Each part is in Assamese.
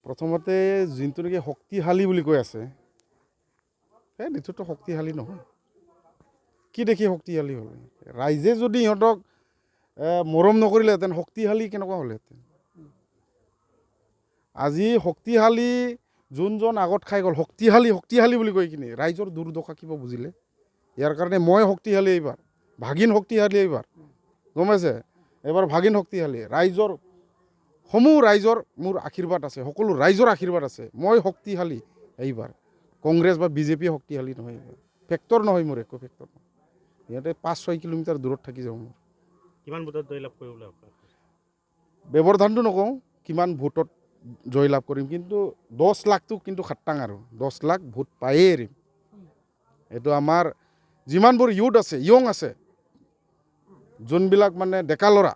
প্ৰথমতে যোনটো নেকি শক্তিশালী বুলি কৈ আছে এইটোতো শক্তিশালী নহয়। কি দেখি শক্তিশালী হ'ল? ৰাইজে যদি ইহঁতক মৰম নকৰিলেহেঁতেন শক্তিশালী কেনেকুৱা হ'লহেঁতেন? আজি শক্তিশালী যোনজন আগত খাই গ'ল শক্তিশালী শক্তিশালী বুলি কৈ কিনে ৰাইজৰ দুৰ্দশা কিবা বুজিলে? ইয়াৰ কাৰণে মই শক্তিশালী এইবাৰ, ভাগিন শক্তিশালী এইবাৰ, গম পাইছে? এইবাৰ ভাগিন শক্তিশালী, ৰাইজৰ সমূহ ৰাইজৰ মোৰ আশীৰ্বাদ আছে, সকলো ৰাইজৰ আশীৰ্বাদ আছে। মই শক্তিশালী এইবাৰ, কংগ্ৰেছ বা বিজেপি শক্তিশালী নহয় এইবাৰ। ফেক্টৰ নহয় মোৰ, একো ফেক্টৰ নহয়। ইয়াতে 5-6 কিলোমিটাৰ দূৰত থাকি যাওঁ মোৰ। কিমান ভোটত জয়লাভ কৰিবলৈ ব্যৱধানটো নকওঁ কিমান ভোটত জয়লাভ কৰিম, কিন্তু 10 লাখটো কিন্তু খাটাং আৰু 10 লাখ ভোট পায়েই এৰিম। এইটো আমাৰ যিমানবোৰ ইউথ আছে, য়ং আছে, যোনবিলাক মানে ডেকা ল'ৰা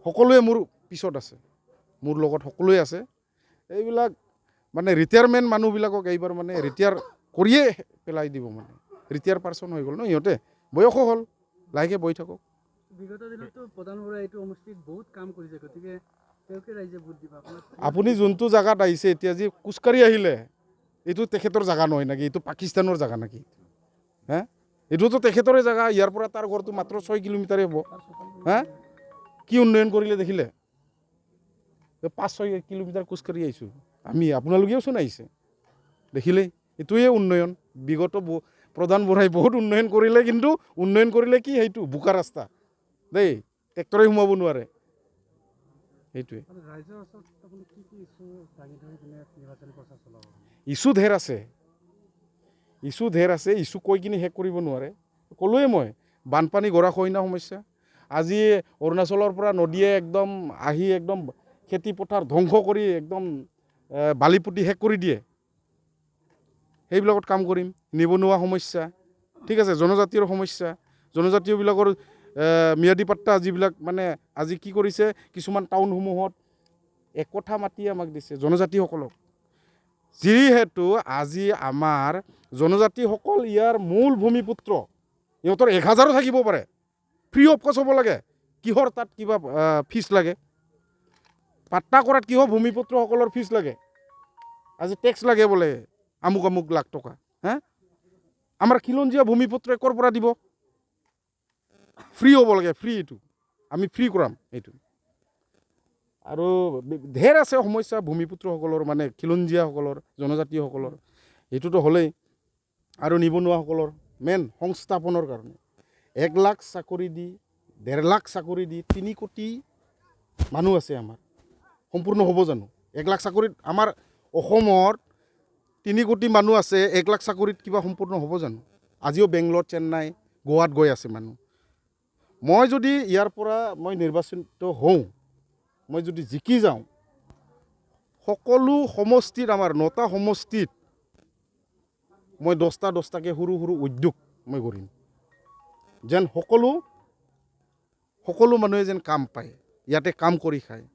সকলোৱে মোৰ পিছত আছে, মোৰ লগত সকলোৱে আছে। এইবিলাক মানে ৰিটায়াৰমেণ্ট মানুহবিলাকক এইবাৰ মানে ৰিটায়াৰ কৰিয়ে পেলাই দিব, মানে ৰিটায়াৰ পাৰ্চন হৈ গ'ল ন সিহঁতে, বয়সো হ'ল, লাহেকৈ বহি থাকক। বিগত দিনতো প্ৰধান বৰাই এইটো সমষ্টিত বহুত কাম কৰিছে, গতিকে তেওঁকে ৰাইজে ভোট দিব। আপুনি যোনটো জেগাত আহিছে এতিয়া যি খোজকাঢ়ি আহিলে, এইটো তেখেতৰ জেগা নহয় নেকি? এইটো পাকিস্তানৰ জেগা নেকি? হে, এইটোতো তেখেতৰে জেগা। ইয়াৰ পৰা তাৰ ঘৰটো মাত্ৰ 6 কিলোমিটাৰে হ'ব। হে, কি উন্নয়ন কৰিলে দেখিলে? 5-6 কিলোমিটাৰ খোজকাঢ়ি আহিছোঁ আমি, আপোনালোকেওচোন আহিছে, দেখিলেই। এইটোৱে উন্নয়ন। বিগত প্ৰধান বৰাই বহুত উন্নয়ন কৰিলে, কিন্তু উন্নয়ন কৰিলে কি সেইটো বোকা ৰাস্তা দেই, ট্ৰেক্টৰে সোমাব নোৱাৰে, সেইটোৱে। ইছ্যু ঢেৰ আছে, ইছ্যু কৈ কিনে শেষ কৰিব নোৱাৰে। ক'লোৱে মই, বানপানী গৰাখহনীয়া সমস্যা। আজি অৰুণাচলৰ পৰা নদীয়ে একদম আহি একদম খেতি পথাৰ ধ্বংস কৰি একদম বালি পুতি শেষ কৰি দিয়ে, সেইবিলাকত কাম কৰিম। নিবনুৱা সমস্যা, ঠিক আছে, জনজাতীয়ৰ সমস্যা, জনজাতীয়বিলাকৰ ম্যাদী পাট্টা যিবিলাক মানে আজি কি কৰিছে, কিছুমান টাউনসমূহত একঠা মাটি আমাক দিছে জনজাতিসকলক, যিহেতু আজি আমাৰ জনজাতিসকল ইয়াৰ মূল ভূমিপুত্ৰ, ইহঁতৰ 1000ও থাকিব পাৰে, ফ্ৰী অফ কষ্ট হ'ব লাগে। কিহৰ তাত কিবা ফিজ লাগে? পাট্টা কৰাত কিহৰ ভূমিপুত্ৰসকলৰ ফিজ লাগে? আজি টেক্স লাগে বোলে আমুক আমুক লাখ টকা। হে, আমাৰ খিলঞ্জীয়া ভূমিপুত্ৰই ক'ৰ পৰা দিব? ফ্ৰী হ'ব লাগে, ফ্ৰী। এইটো আমি ফ্ৰী কৰাম এইটো। আৰু ঢেৰ আছে সমস্যা ভূমিপুত্ৰসকলৰ, মানে খিলঞ্জীয়াসকলৰ, জনজাতীয়সকলৰ, এইটোতো হ'লেই। আৰু নিবনুৱাসকলৰ মেইন সংস্থাপনৰ কাৰণে 1 লাখ চাকৰি দি, 1.5 লাখ চাকৰি দি 3 কোটি মানুহ আছে আমাৰ, সম্পূৰ্ণ হ'ব জানো? 1 লাখ চাকৰিত আমাৰ অসমত 3 কোটি মানুহ আছে, 1 লাখ চাকৰিত কিবা সম্পূৰ্ণ হ'ব জানো? আজিও বেংগলৰ, চেন্নাই, গোৱাত গৈ আছে মানুহ। মই যদি ইয়াৰ পৰা মই নিৰ্বাচিত হওঁ, মই যদি জিকি যাওঁ, সকলো সমষ্টিত, আমাৰ 9টা সমষ্টিত মই 10টাকৈ সৰু সৰু উদ্যোগ মই কৰিম, যেন সকলো মানুহে যেন কাম পায়, ইয়াতে কাম কৰি খায়।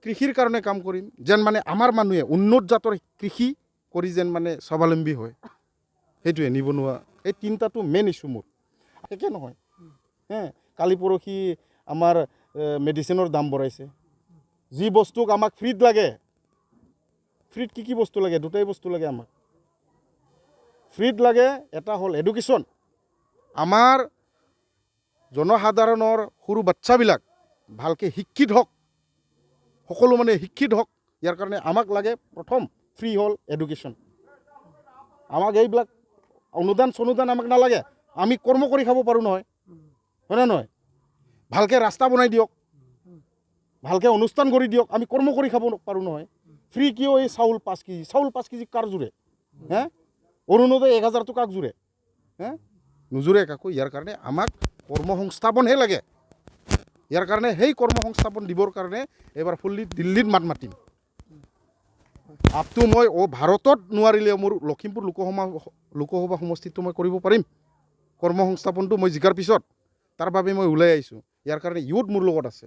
কৃষিৰ কাৰণে কাম কৰিম, যেন মানে আমাৰ মানুহে উন্নত জাতৰ কৃষি কৰি যেন মানে স্বাৱলম্বী হয়। সেইটোৱে নিবনুৱা, এই 3টাটো মেইন ইছ্যু মোৰ। একে নহয় হে, কালি পৰহি আমাৰ মেডিচিনৰ দাম বঢ়াইছে। যি বস্তুক আমাক ফ্ৰীত লাগে, ফ্ৰীত কি বস্তু লাগে? 2টাই বস্তু লাগে আমাক। ফ্ৰীত লাগে, এটা হ'ল এডুকেশ্যন, আমাৰ জনসাধাৰণৰ সৰু বাচ্চাবিলাক ভালকৈ শিক্ষিত হওক, সকলো মানে শিক্ষিত হওক। ইয়াৰ কাৰণে আমাক লাগে প্ৰথম ফ্ৰী হ'ল এডুকেশ্যন। আমাক এইবিলাক অনুদান আমাক নালাগে, আমি কৰ্ম কৰি খাব পাৰোঁ নহয়, হয়নে নহয়? ভালকৈ ৰাস্তা বনাই দিয়ক, ভালকৈ অনুষ্ঠান কৰি দিয়ক, আমি কৰ্ম কৰি খাব পাৰোঁ নহয়। ফ্ৰী কিয়? এই চাউল 5 কেজি, চাউল 5 কেজি কাৰ জোৰে? হে, অৰুণোদয় 1000 টকাক জোৰে? হে, নোজোৰে কাকো। ইয়াৰ কাৰণে আমাক কৰ্মসংস্থাপনহে লাগে। ইয়াৰ কাৰণে সেই কৰ্মসংস্থাপন দিবৰ কাৰণে এইবাৰ ফুল্লি দিল্লীত মাত মাতিম। আপটো মই ভাৰতত নোৱাৰিলেও মোৰ লখিমপুৰ লোকসভা সমষ্টিটো মই কৰিব পাৰিম। কৰ্মসংস্থাপনটো মই জিকাৰ পিছত তাৰ বাবে মই ওলাই আহিছোঁ। ইয়াৰ কাৰণে ইউথ মোৰ লগত আছে।